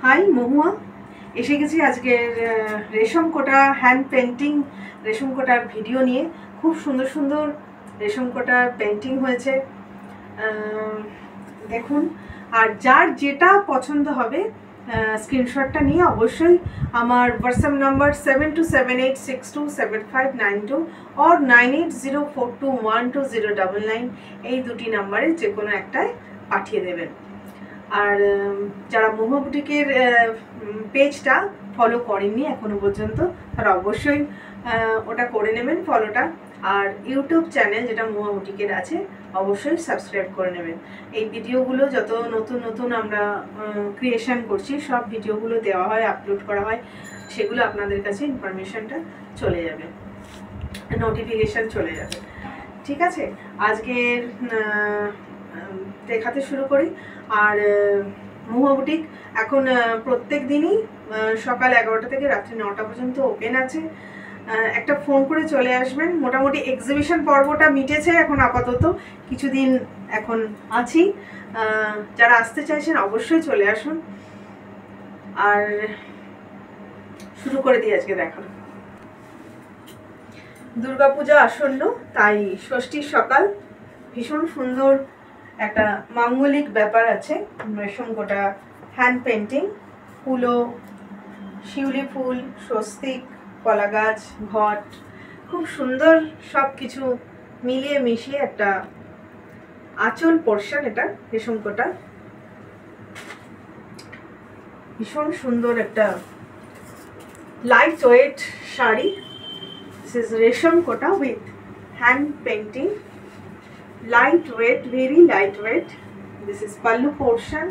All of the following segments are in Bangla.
হাই মহুয়া, এসে গেছি আজকের রেশম কোটা হ্যান্ড পেন্টিং রেশম কোটার ভিডিও নিয়ে। খুব সুন্দর সুন্দর রেশম কোটার পেন্টিং হয়েছে, দেখুন। আর যার যেটা পছন্দ হবে স্ক্রিনশটটা নিয়ে অবশ্যই আমার হোয়াটসঅ্যাপ নাম্বার 7278627592 or 9804212099 এই দুটি নাম্বারে যে কোনো একটায় পাঠিয়ে দেবেন। আর যারা মহুয়া বুটিকের পেজটা ফলো করেননি এখনো পর্যন্ত তারা অবশ্যই ওটা করে নেবেন ফলোটা। আর ইউটিউব চ্যানেল যেটা মহুয়া বুটিকের আছে অবশ্যই সাবস্ক্রাইব করে নেবেন। এই ভিডিওগুলো যত নতুন নতুন আমরা ক্রিয়েশন করছি সব ভিডিওগুলো দেওয়া হয়, আপলোড করা হয়, সেগুলো আপনাদের কাছে ইনফরমেশনটা চলে যাবে, নোটিফিকেশান চলে যাবে। ঠিক আছে, আজকের দেখাতে শুরু করি। আর মহুয়া বুটিক এখন প্রত্যেক দিনই সকাল 11টা থেকে রাত্রি 9টা পর্যন্ত ওপেন আছে। একটা ফোন করে চলে আসবেন। মোটামুটি এক্সিবিশন পর্বটা মিটেছে, এখন আপাতত কিছুদিন এখন আছি। যারা আসতে চাইছেন অবশ্যই চলে আসুন। আর শুরু করে দিই আজকে দেখানো। দুর্গাপূজা আসন্ন, তাই ষষ্ঠীর সকাল ভীষণ সুন্দর একটা মাঙ্গলিক ব্যাপার আছে। রেশম কোটা হ্যান্ড পেন্টিং, ফুলও, শিউলি ফুল, স্বস্তিক, কলা গাছ, ঘট, খুব সুন্দর সব কিছু মিলিয়ে মিশিয়ে একটা আঁচল পোর্শন। এটা রেশম কোটা ভীষণ সুন্দর একটা light weight sari. This is resham Kota with hand painting, light weight, very light weight. This is pallu portion.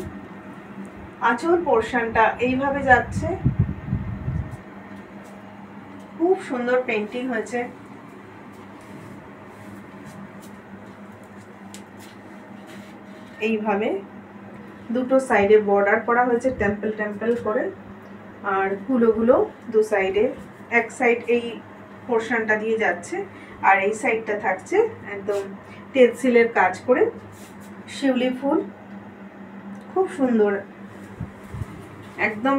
আঁচল পোর্শনটা এইভাবে যাচ্ছে, খুব সুন্দর পেন্টিং হয়েছে। এইভাবে দুটো সাইডে বর্ডার করা হয়েছে টেম্পল টেম্পল করে, আর কুলোগুলো দু সাইডে, এক সাইড এই পোর্শনটা দিয়ে যাচ্ছে আর এই সাইডটা থাকছে একদম পেন্সিলের কাজ করে। শিউলি ফুল খুব সুন্দর, একদম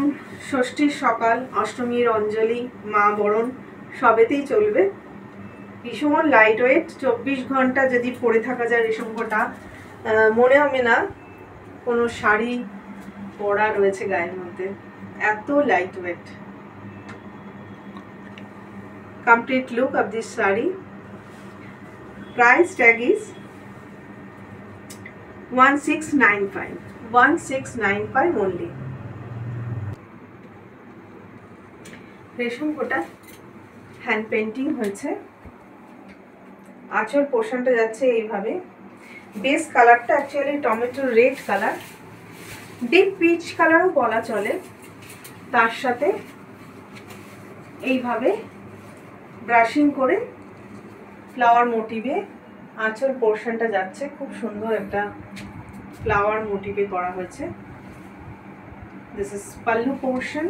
ষষ্ঠীর সকাল, অষ্টমীর অঞ্জলি, মা বরণ সবেতেই চলবে। ভীষণ লাইট ওয়েট, 24 ঘন্টা যদি পরে থাকা যায় রেশম কোটা মনে হবে না কোনো শাড়ি পরা রয়েছে গায়ের মধ্যে, এত light weight. Complete look of this sari. Price tag is 1695 only। রেশম কোটা হ্যান্ড পেন্টিং হয়েছে, আঁচল পোর্শনটা যাচ্ছে এইভাবে। বেস কালারটা actually tomato red colour, deep peach কালারও বলা চলে। তার সাথে এইভাবে ব্রাশিং করে ফ্লাওয়ার মোটিভে আঁচল পোর্শনটা যাচ্ছে, খুব সুন্দর একটা ফ্লাওয়ার মোটিভে করা হয়েছে। This is pallu portion,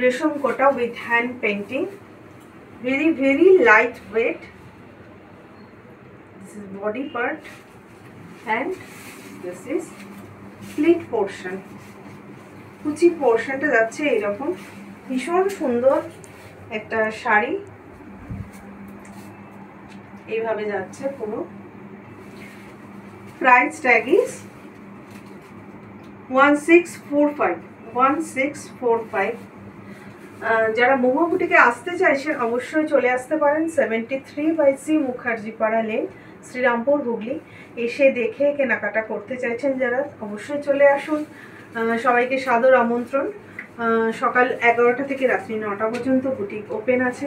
resham Kota with hand painting, very very light weight. This is body part and this is split portion. কুচি পোর্শনটা যাচ্ছে এইরকম, ভীষণ সুন্দর একটা শাড়ি এইভাবে যাচ্ছে পুরো। Price tag is 1645। যারা মহুয়া বুটিকে আসতে চাইছেন অবশ্যই চলে আসতে পারেন। 73/C মুখার্জি পাড়া লেন, শ্রীরামপুর, হুগলি। এসে দেখে কেনাকাটা করতে চাইছেন যারা অবশ্যই চলে আসুন। সবাইকে সাদর আমন্ত্রণ। সকাল 11টা থেকে রাত্রি 9টা পর্যন্ত বুটিক ওপেন আছে।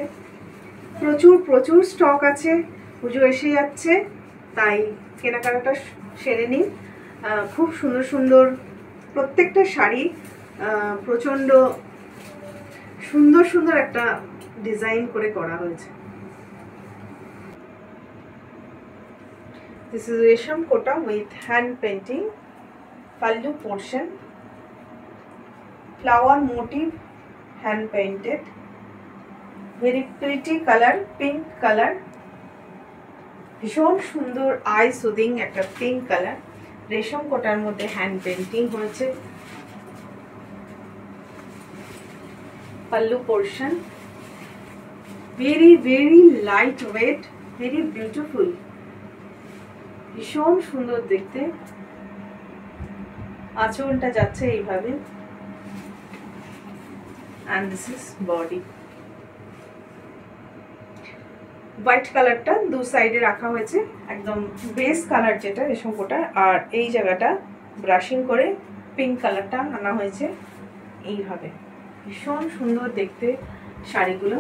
প্রচুর প্রচুর স্টক আছে, পুজো এসে যাচ্ছে, তাই কেনাকাটাটা সেরে নিন। খুব সুন্দর সুন্দর প্রত্যেকটা শাড়ি, প্রচণ্ড সুন্দর সুন্দর একটা ডিজাইন করে করা হয়েছে। This is resham Kota with hand painting, pallu portion, flower motif, hand painted, very pretty colour, pink colour, ভীষণ সুন্দর আই সুদিং একটা পিঙ্ক কালার। রেশম কোটার মধ্যে হ্যান্ড পেন্টিং হয়েছে। pallu portion. Very very lightweight, very beautiful, ভীষণ সুন্দর দেখতে। আঁচলটা যাচ্ছে এইভাবে, and this is body. White কালারটা দু সাইডে রাখা হয়েছে, একদম বেস কালার যেটা রেশম কোটা, আর এই জায়গাটা ব্রাশিং করে পিঙ্ক কালারটা আনা হয়েছে এইভাবে। ভীষণ সুন্দর দেখতে শাড়িগুলো,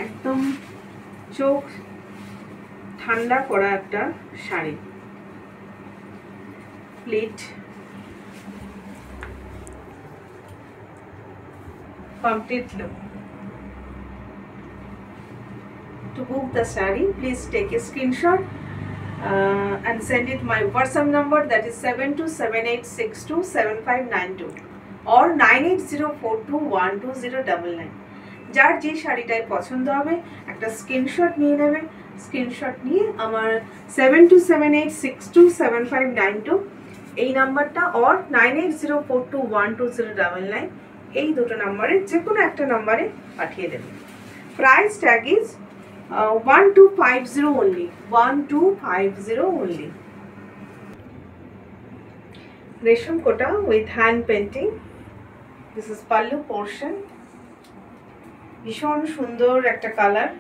একদম চোখ ঠান্ডা করা একটা sari. Pleat, complete look. To book the saree, please take a screenshot and send it my WhatsApp number, that is 7278627592 or 9804212099. যার যে শাড়িটাই পছন্দ হবে একটা স্ক্রিনশট নিয়ে নেবে। স্ক্রিনশট নিয়ে আমার 7278627592 এই নাম্বারটা or 9804212099 এই দুটো নাম্বারে যে কোনো একটা নাম্বারে পাঠিয়ে দেবেন। Price tag is 1250 only, 1250 only. রেশম কোটা with hand painting. This is pallu portion. ভীষণ সুন্দর একটা colour,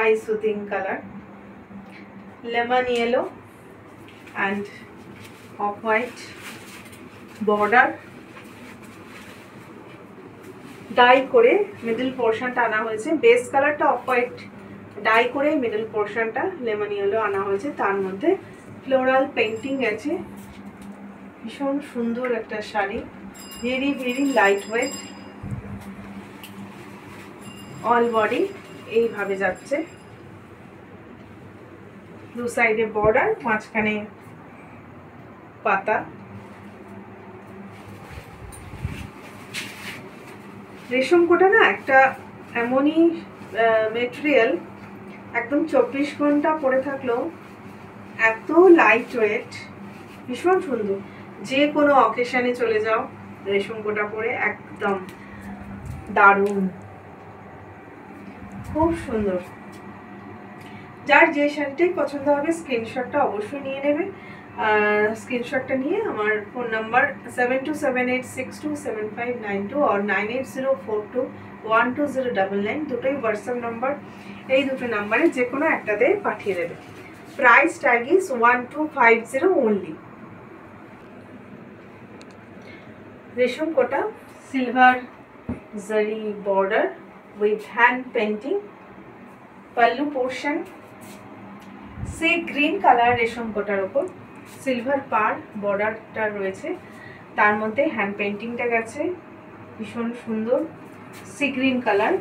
eye soothing colour, lemon yellow and off white border. Dye করে মিডল পোর্শনটা আনা হয়েছে, বেস কালারটা অফ হোয়াইট, ডাই করে মিডল পোর্শনটা লেমন ইয়েলো আনা হয়েছে, তার মধ্যে ফ্লোরাল পেইন্টিং আছে। ভীষণ সুন্দর একটা sari, very very light wait. All body এইভাবে যাচ্ছে, দু সাইডে বর্ডার, মাঝখানে পাতা। রেশম কোটা না একটা এমনই মেটেরিয়াল, একদম 24 ঘন্টা পরে থাকলেও এত লাইট ওয়েট, ভীষণ সুন্দর। যে কোনো অকেশনে চলে যাও রেশম কোটা পরে একদম দারুণ, খুব সুন্দর। যার যে শাড়িটাই পছন্দ হবে স্ক্রিনশটটা অবশ্যই নিয়ে নেবে। আর স্ক্রিনশটটা নিয়ে আমার ফোন নাম্বার 7278627592 আর 9804212099 দুটোই হোয়াটসঅ্যাপ নাম্বার, এই দুটো নাম্বারে যে কোনো একটাতে পাঠিয়ে দেবে। Price tag is 1250 only. রেশম কোটা সিলভার জারি border with hand painting, pallu portion say green colour রেশম কোটার উপর সিলভার পার বর্ডারটা রয়েছে, তার মধ্যে হ্যান্ড পেইন্টিংটা গেছে, ভীষণ সুন্দর sea green colour.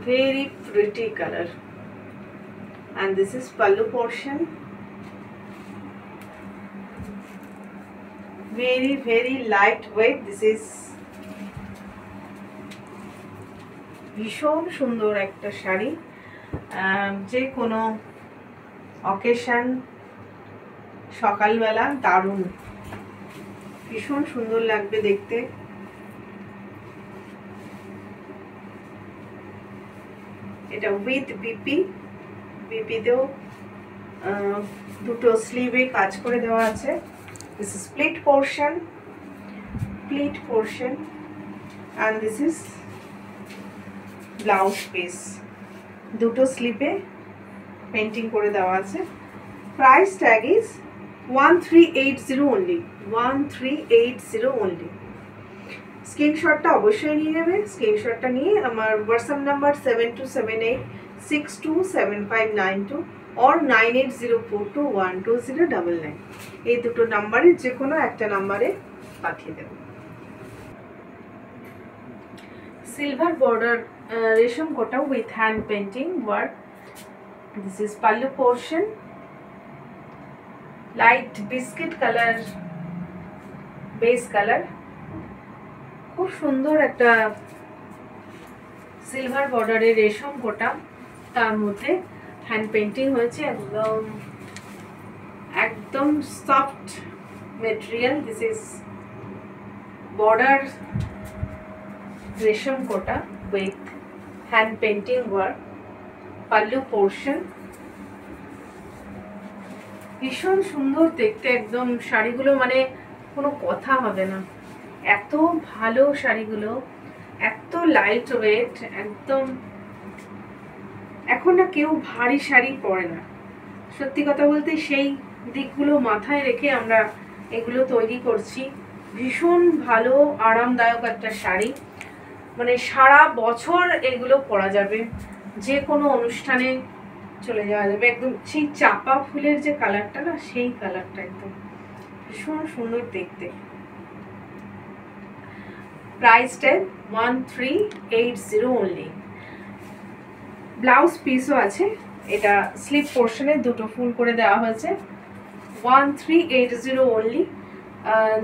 very pretty color, and this is pallu portion. very very lightweight. This is ভীষণ সুন্দর একটা শাড়ি, যে কোনো অকেশন, সকালবেলা দারুণ, ভীষণ সুন্দর লাগবে দেখতে। এটা উইথ বিপি, বিপিতেও দুটো স্লিভে কাজ করে দেওয়া আছে। This is split portion, and this is blouse piece, দুটো স্লিপে পেইন্টিং করে দেওয়া আছে। Price tag is 1380 only, 1380 only. স্ক্রিনশটটা অবশ্যই নিয়ে নেবে। স্ক্রিনশটটা নিয়ে আমার হোয়াটসঅ্যাপ নাম্বার 7278627592 or 9804212099 এই দুটো নাম্বারে যে কোনো একটা নাম্বারে পাঠিয়ে দেবেন। Silver border resham Kota with hand painting work. This is pallu portion, light biscuit colour base colour, খুব সুন্দর একটা সিলভার বর্ডারের রেশম কোটা, তার মধ্যে হ্যান্ড পেইন্টিং হয়েছে, একদম একদম soft material. This is border resham kota with hand painting work. Pallu portion. ভীষণ সুন্দর দেখতে, একদম শাড়িগুলো মানে কোনো কথা হবে না, এত ভালো শাড়িগুলো, এত লাইট ওয়েট, একদম এখন না কেউ ভারী শাড়ি পরে না, সত্যি কথা বলতে সেই দিকগুলো মাথায় রেখে আমরা এগুলো তৈরি করছি। ভীষণ ভালো আরামদায়ক একটা শাড়ি, মানে সারা বছর এগুলো পরা যাবে, যে কোনো অনুষ্ঠানে চলে যাওয়া যাবে। একদম সেই চাপা ফুলের যে কালারটা না, সেই কালারটা একদম ভীষণ সুন্দর দেখতে। Price tag 1380 only. ব্লাউজ পিসও আছে, এটা স্লিপ পোর্শনে দুটো ফুল করে দেওয়া হয়েছে। 1380 অনলি।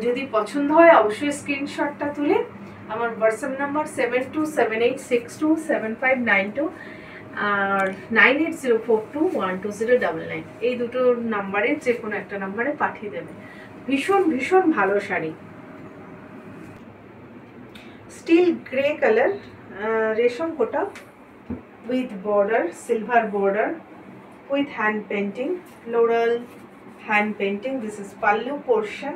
যদি পছন্দ হয় অবশ্যই স্ক্রিনশটটা তুলে আমার হোয়াটসঅ্যাপ নাম্বার 7278627592 আর 9804212099 এই দুটো নাম্বারে যে কোনো একটা নাম্বারে পাঠিয়ে দেবে। ভীষণ ভীষণ ভালো শাড়ি। স্টিল গ্রে কালার রেশম কোটা with border, silver border with hand painting, floral hand painting. This is pallu portion.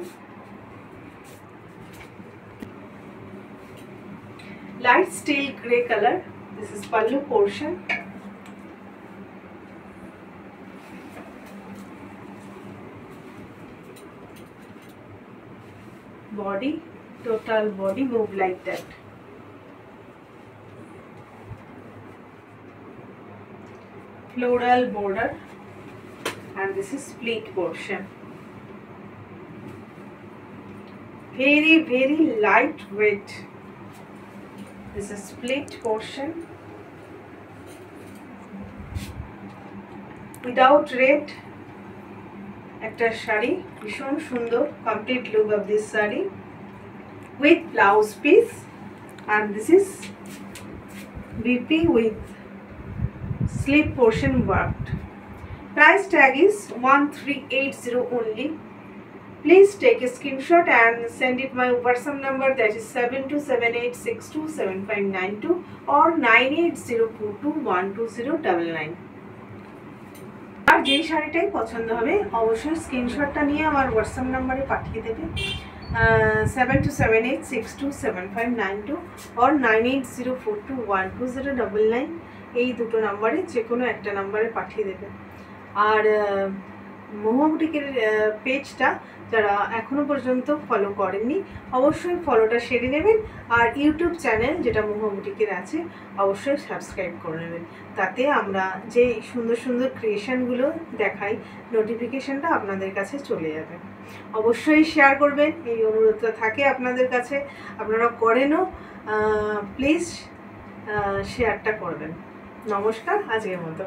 Light steel grey color. This is pallu portion. Body, total body move like that. Floral border and this is split portion. Very very light weight. This is split portion without red. একটা শাড়ি ভীষণ সুন্দর, complete look of this saree with blouse piece and this is BP with slip portion worked. Price tag is 1380 only. Please take a screenshot and send it my WhatsApp number, that is 7278627592 or 9804212099. আর যেই শাড়িটাই পছন্দ হবে অবশ্যই স্ক্রিনশটটা নিয়ে আমার হোয়াটসঅ্যাপ নাম্বারে পাঠিয়ে দেবে 7278627592 or 9804212099 এই দুটো নাম্বারে যে কোনো একটা নাম্বারে পাঠিয়ে দেবে। আর মহুয়া বুটিকের পেজটা যারা এখনো পর্যন্ত ফলো করেননি অবশ্যই ফলোটা সেরে নেবেন, আর ইউটিউব চ্যানেল যেটা মহুয়া বুটিকের আছে অবশ্যই সাবস্ক্রাইব করে নেবেন, তাতে আমরা যে সুন্দর সুন্দর ক্রিয়েশনগুলো দেখাই নোটিফিকেশনটা আপনাদের কাছে চলে যাবে। অবশ্যই শেয়ার করবেন, এই অনুরোধটা থাকে আপনাদের কাছে, আপনারা করেনও, প্লিজ শেয়ারটা করবেন। নমস্কার, আজকের মতো।